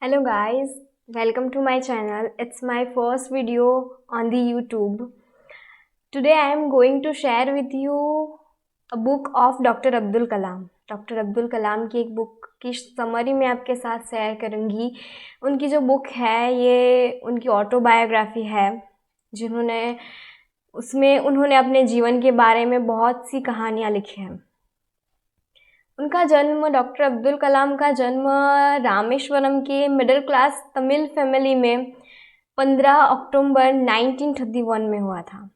Hello guys, welcome to my channel. It's my first video on the YouTube. Today I am going to share with you a book of Dr. Abdul Kalam. Doctor Abdul Kalam की एक book की summary मैं आपके साथ share करूँगी। उनकी जो book है ये उनकी ऑटोबायोग्राफी है, उन्होंने अपने जीवन के बारे में बहुत सी कहानियाँ लिखी हैं। उनका जन्म डॉक्टर अब्दुल कलाम का जन्म रामेश्वरम के मिडिल क्लास तमिल फैमिली में 15 अक्टूबर 1931 में हुआ था।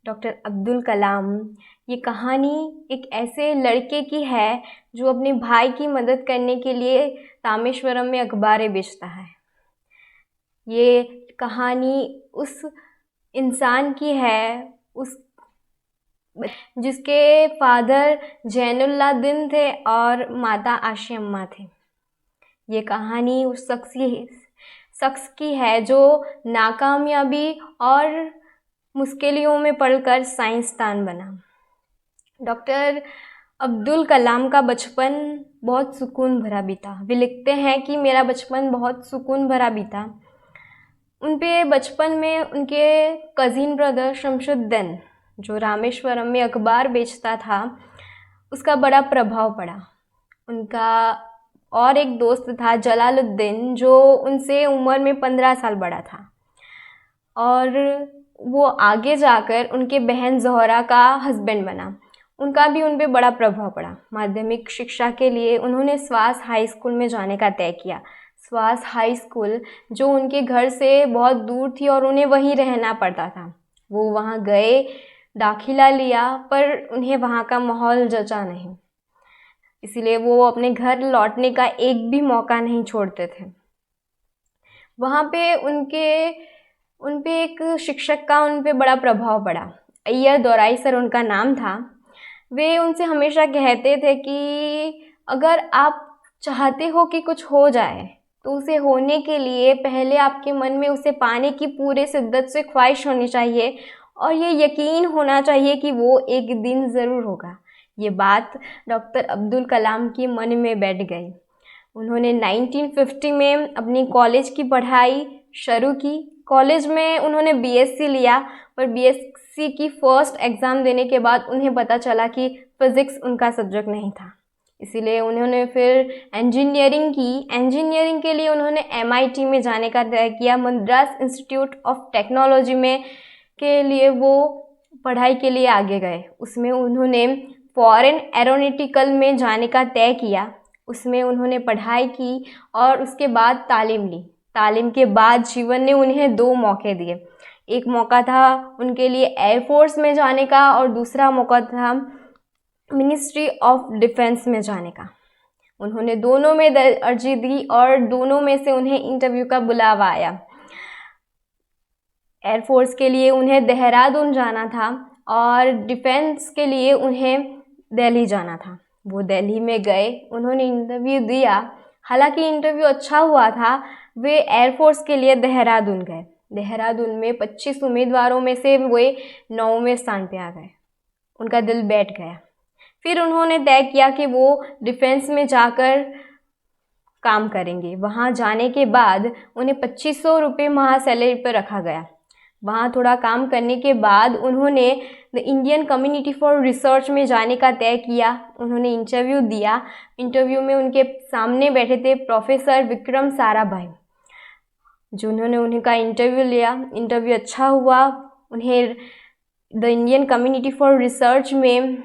डॉक्टर अब्दुल कलाम, ये कहानी एक ऐसे लड़के की है जो अपने भाई की मदद करने के लिए रामेश्वरम में अखबारें बेचता है। ये कहानी उस इंसान की है जिसके फादर जैनुल्लादीन थे और माता आशी अम्मा थे। ये कहानी उस शख्स की है जो नाकामयाबी और मुश्किलों में पड़कर साइंसदान बना। डॉक्टर अब्दुल कलाम का बचपन बहुत सुकून भरा बीता। वे लिखते हैं कि मेरा बचपन बहुत सुकून भरा बीता। उनपे बचपन में उनके कज़िन ब्रदर शमशुद्दीन, जो रामेश्वरम में अखबार बेचता था, उसका बड़ा प्रभाव पड़ा। उनका और एक दोस्त था जलालुद्दीन, जो उनसे उम्र में 15 साल बड़ा था और वो आगे जाकर उनके बहन ज़ोहरा का हस्बैंड बना। उनका भी उन पे बड़ा प्रभाव पड़ा। माध्यमिक शिक्षा के लिए उन्होंने स्वास हाई स्कूल में जाने का तय किया। स्वास हाई स्कूल जो उनके घर से बहुत दूर थी और उन्हें वहीं रहना पड़ता था। वो वहाँ गए, दाखिला लिया, पर उन्हें वहाँ का माहौल जचा नहीं, इसलिए वो अपने घर लौटने का एक भी मौका नहीं छोड़ते थे। वहाँ पे उन पे एक शिक्षक का उन पे बड़ा प्रभाव पड़ा। अय्यर दौराई सर उनका नाम था। वे उनसे हमेशा कहते थे कि अगर आप चाहते हो कि कुछ हो जाए तो उसे होने के लिए पहले आपके मन में उसे पाने की पूरे शिद्दत से ख्वाहिश होनी चाहिए और ये यकीन होना चाहिए कि वो एक दिन ज़रूर होगा। ये बात डॉक्टर अब्दुल कलाम के मन में बैठ गई। उन्होंने 1950 में अपनी कॉलेज की पढ़ाई शुरू की। कॉलेज में उन्होंने बीएससी लिया, पर बीएससी की फर्स्ट एग्ज़ाम देने के बाद उन्हें पता चला कि फ़िज़िक्स उनका सब्जेक्ट नहीं था। इसीलिए उन्होंने फिर इंजीनियरिंग की। इंजीनियरिंग के लिए उन्होंने MIT में जाने का तय किया। मद्रास इंस्टीट्यूट ऑफ टेक्नोलॉजी में के लिए वो पढ़ाई के लिए आगे गए। उसमें उन्होंने फॉरेन एरोनॉटिकल में जाने का तय किया। उसमें उन्होंने पढ़ाई की और उसके बाद तालीम ली। तालीम के बाद जीवन ने उन्हें 2 मौके दिए। एक मौका था उनके लिए एयरफोर्स में जाने का और दूसरा मौका था मिनिस्ट्री ऑफ डिफेंस में जाने का। उन्होंने दोनों में अर्जी दी और दोनों में से उन्हें इंटरव्यू का बुलावा आया। एयरफोर्स के लिए उन्हें देहरादून जाना था और डिफेंस के लिए उन्हें दिल्ली जाना था। वो दिल्ली में गए, उन्होंने इंटरव्यू दिया। हालांकि इंटरव्यू अच्छा हुआ था। वे एयरफोर्स के लिए देहरादून गए। देहरादून में 25 उम्मीदवारों में से वे 9वें स्थान पे आ गए। उनका दिल बैठ गया। फिर उन्होंने तय किया कि वो डिफेंस में जाकर काम करेंगे। वहाँ जाने के बाद उन्हें 2500 रुपये माह सैलरी पर रखा गया। वहाँ थोड़ा काम करने के बाद उन्होंने the Indian community for research में जाने का तय किया। उन्होंने इंटरव्यू दिया। इंटरव्यू में उनके सामने बैठे थे प्रोफेसर विक्रम साराभाई, जिन्होंने उनका इंटरव्यू लिया। इंटरव्यू अच्छा हुआ। उन्हें the Indian community for research में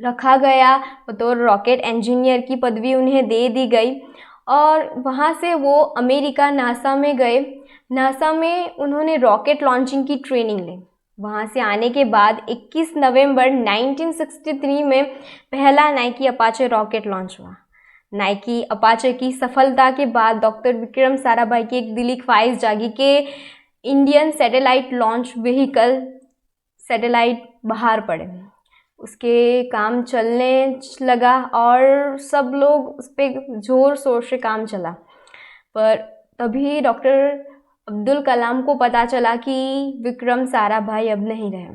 रखा गया तो रॉकेट इंजीनियर की पदवी उन्हें दे दी गई और वहाँ से वो अमेरिका नासा में गए। नासा में उन्होंने रॉकेट लॉन्चिंग की ट्रेनिंग ली। वहाँ से आने के बाद 21 नवंबर 1963 में पहला नाइकी अपाचे रॉकेट लॉन्च हुआ। नाइकी अपाचे की सफलता के बाद डॉक्टर विक्रम साराभाई की एक दिली ख्वाहिश जागी कि Indian satellite launch vehicle satellite बाहर पड़े। उसके काम चलने लगा और सब लोग उस पर ज़ोर शोर से काम चला। पर तभी डॉक्टर अब्दुल कलाम को पता चला कि विक्रम साराभाई अब नहीं रहे,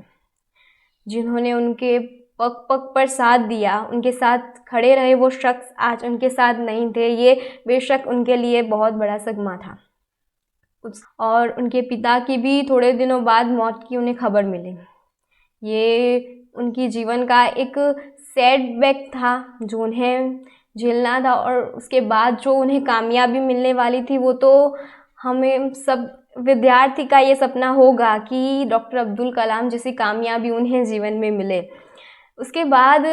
जिन्होंने उनके पग पग पर साथ दिया, उनके साथ खड़े रहे वो शख्स आज उनके साथ नहीं थे, ये बेशक उनके लिए बहुत बड़ा सदमा था। और उनके पिता की भी थोड़े दिनों बाद मौत की उन्हें खबर मिली। ये उनकी जीवन का एक सेटबैक था जो उन्हें झेलना था, और उसके बाद जो उन्हें कामयाबी मिलने वाली थी वो तो हमें सब विद्यार्थी का ये सपना होगा कि डॉक्टर अब्दुल कलाम जैसी कामयाबी उन्हें जीवन में मिले। उसके बाद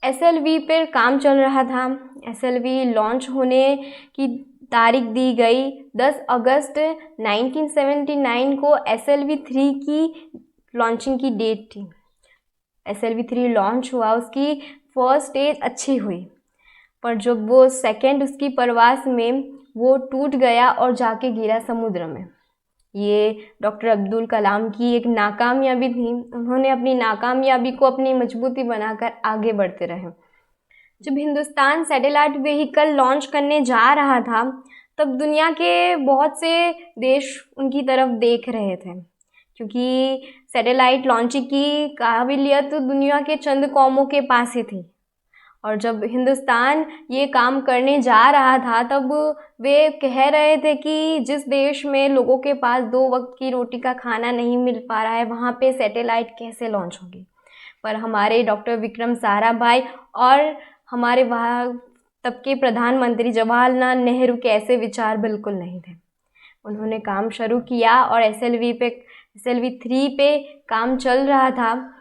एसएलवी पर काम चल रहा था। एसएलवी लॉन्च होने की तारीख दी गई 10 अगस्त 1979 को एसएलवी 3 की लॉन्चिंग की डेट थी। एसएलवी 3 लॉन्च हुआ, उसकी फर्स्ट स्टेज अच्छी हुई, पर जब वो सेकंड उसकी परवास में वो टूट गया और जाके गिरा समुद्र में। ये डॉक्टर अब्दुल कलाम की एक नाकामयाबी थी। उन्होंने अपनी नाकामयाबी को अपनी मजबूती बनाकर आगे बढ़ते रहे। जब हिंदुस्तान सैटेलाइट व्हीकल लॉन्च करने जा रहा था तब दुनिया के बहुत से देश उनकी तरफ देख रहे थे, क्योंकि सैटेलाइट लॉन्चिंग की काबिलियत दुनिया के चंद कौमों के पास ही थी। और जब हिंदुस्तान ये काम करने जा रहा था तब वे कह रहे थे कि जिस देश में लोगों के पास 2 वक्त की रोटी का खाना नहीं मिल पा रहा है वहाँ पे सैटेलाइट कैसे लॉन्च होगी। पर हमारे डॉक्टर विक्रम साराभाई और हमारे वहाँ तब के प्रधानमंत्री जवाहरलाल नेहरू के ऐसे विचार बिल्कुल नहीं थे। उन्होंने काम शुरू किया और एसएलवी 3 पे काम चल रहा था।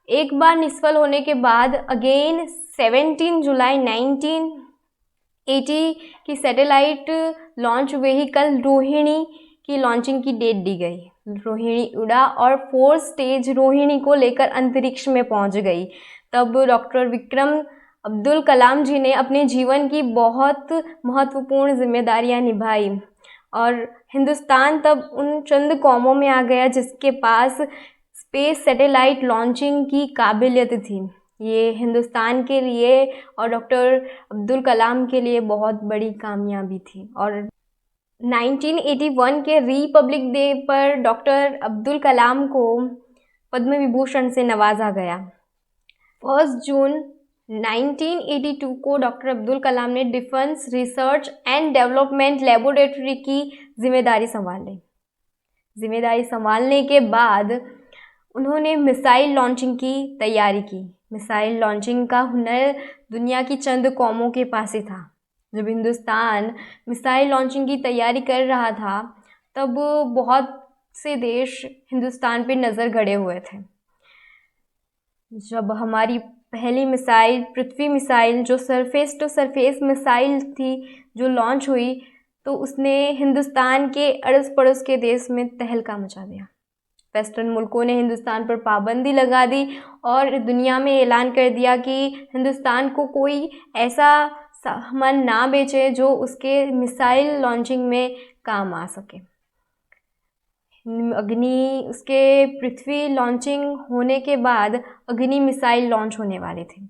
एक बार निष्फल होने के बाद अगेन 17 जुलाई 1980 की सैटेलाइट लॉन्च व्हीकल रोहिणी की लॉन्चिंग की डेट दी गई। रोहिणी उड़ा और 4 स्टेज रोहिणी को लेकर अंतरिक्ष में पहुंच गई। तब डॉक्टर विक्रम अब्दुल कलाम जी ने अपने जीवन की बहुत महत्वपूर्ण जिम्मेदारियां निभाई और हिंदुस्तान तब उन चंद कौमों में आ गया जिसके पास स्पेस सैटेलाइट लॉन्चिंग की काबिलियत थी। ये हिंदुस्तान के लिए और डॉक्टर अब्दुल कलाम के लिए बहुत बड़ी कामयाबी थी। और 1981 के रिपब्लिक डे पर डॉक्टर अब्दुल कलाम को पद्म विभूषण से नवाजा गया। 1 जून 1982 को डॉक्टर अब्दुल कलाम ने defence research and development laboratory की जिम्मेदारी संभाली। जिम्मेदारी संभालने के बाद उन्होंने मिसाइल लॉन्चिंग की तैयारी की। मिसाइल लॉन्चिंग का हुनर दुनिया की चंद कौमों के पास ही था। जब हिंदुस्तान मिसाइल लॉन्चिंग की तैयारी कर रहा था तब बहुत से देश हिंदुस्तान पे नज़र गड़े हुए थे। जब हमारी पहली मिसाइल पृथ्वी मिसाइल जो सरफेस टू सरफेस मिसाइल थी जो लॉन्च हुई तो उसने हिंदुस्तान के अड़ोस पड़ोस के देश में तहलका मचा दिया। वेस्टर्न मुल्कों ने हिंदुस्तान पर पाबंदी लगा दी और दुनिया में ऐलान कर दिया कि हिंदुस्तान को कोई ऐसा सामान ना बेचे जो उसके मिसाइल लॉन्चिंग में काम आ सके। अग्नि उसके पृथ्वी लॉन्चिंग होने के बाद अग्नि मिसाइल लॉन्च होने वाले थे।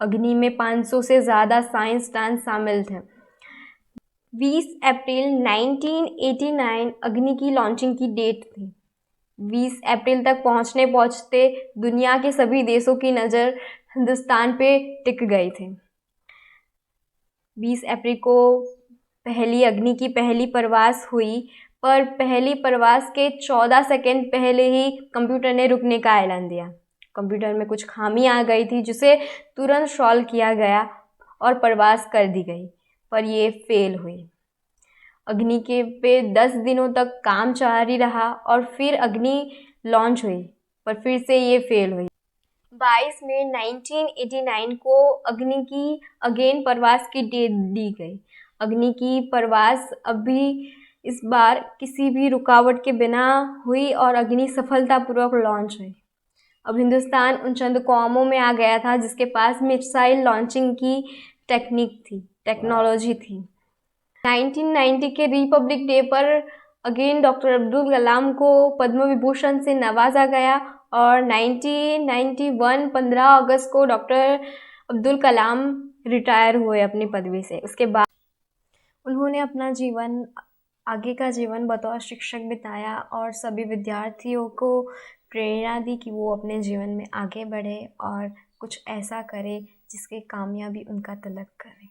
अग्नि में 500 से ज़्यादा साइंसदान शामिल थे। 20 अप्रैल 1989 अग्नि की लॉन्चिंग की डेट थी। 20 अप्रैल तक पहुँचते दुनिया के सभी देशों की नज़र हिंदुस्तान पे टिक गई थी। 20 अप्रैल को पहली अग्नि की पहली परवास हुई, पर पहली परवास के 14 सेकंड पहले ही कंप्यूटर ने रुकने का ऐलान दिया। कंप्यूटर में कुछ खामी आ गई थी जिसे तुरंत सॉल्व किया गया और परवास कर दी गई, पर ये फेल हुई। अग्नि के पे 10 दिनों तक काम जारी रहा और फिर अग्नि लॉन्च हुई, पर फिर से ये फेल हुई। 22 मई 1989 को अग्नि की अगेन परवास की डेट दी गई। अग्नि की परवास अभी इस बार किसी भी रुकावट के बिना हुई और अग्नि सफलतापूर्वक लॉन्च हुई। अब हिंदुस्तान उन चंद कौमों में आ गया था जिसके पास मिसाइल लॉन्चिंग की टेक्नोलॉजी थी। 1990 के रिपब्लिक डे पर अगेन डॉक्टर अब्दुल कलाम को पद्म विभूषण से नवाजा गया और 1991 15 अगस्त को डॉक्टर अब्दुल कलाम रिटायर हुए अपनी पदवी से। उसके बाद उन्होंने अपना आगे का जीवन बतौर शिक्षक बिताया और सभी विद्यार्थियों को प्रेरणा दी कि वो अपने जीवन में आगे बढ़े और कुछ ऐसा करे जिसके कामयाबी उनका तलब करे।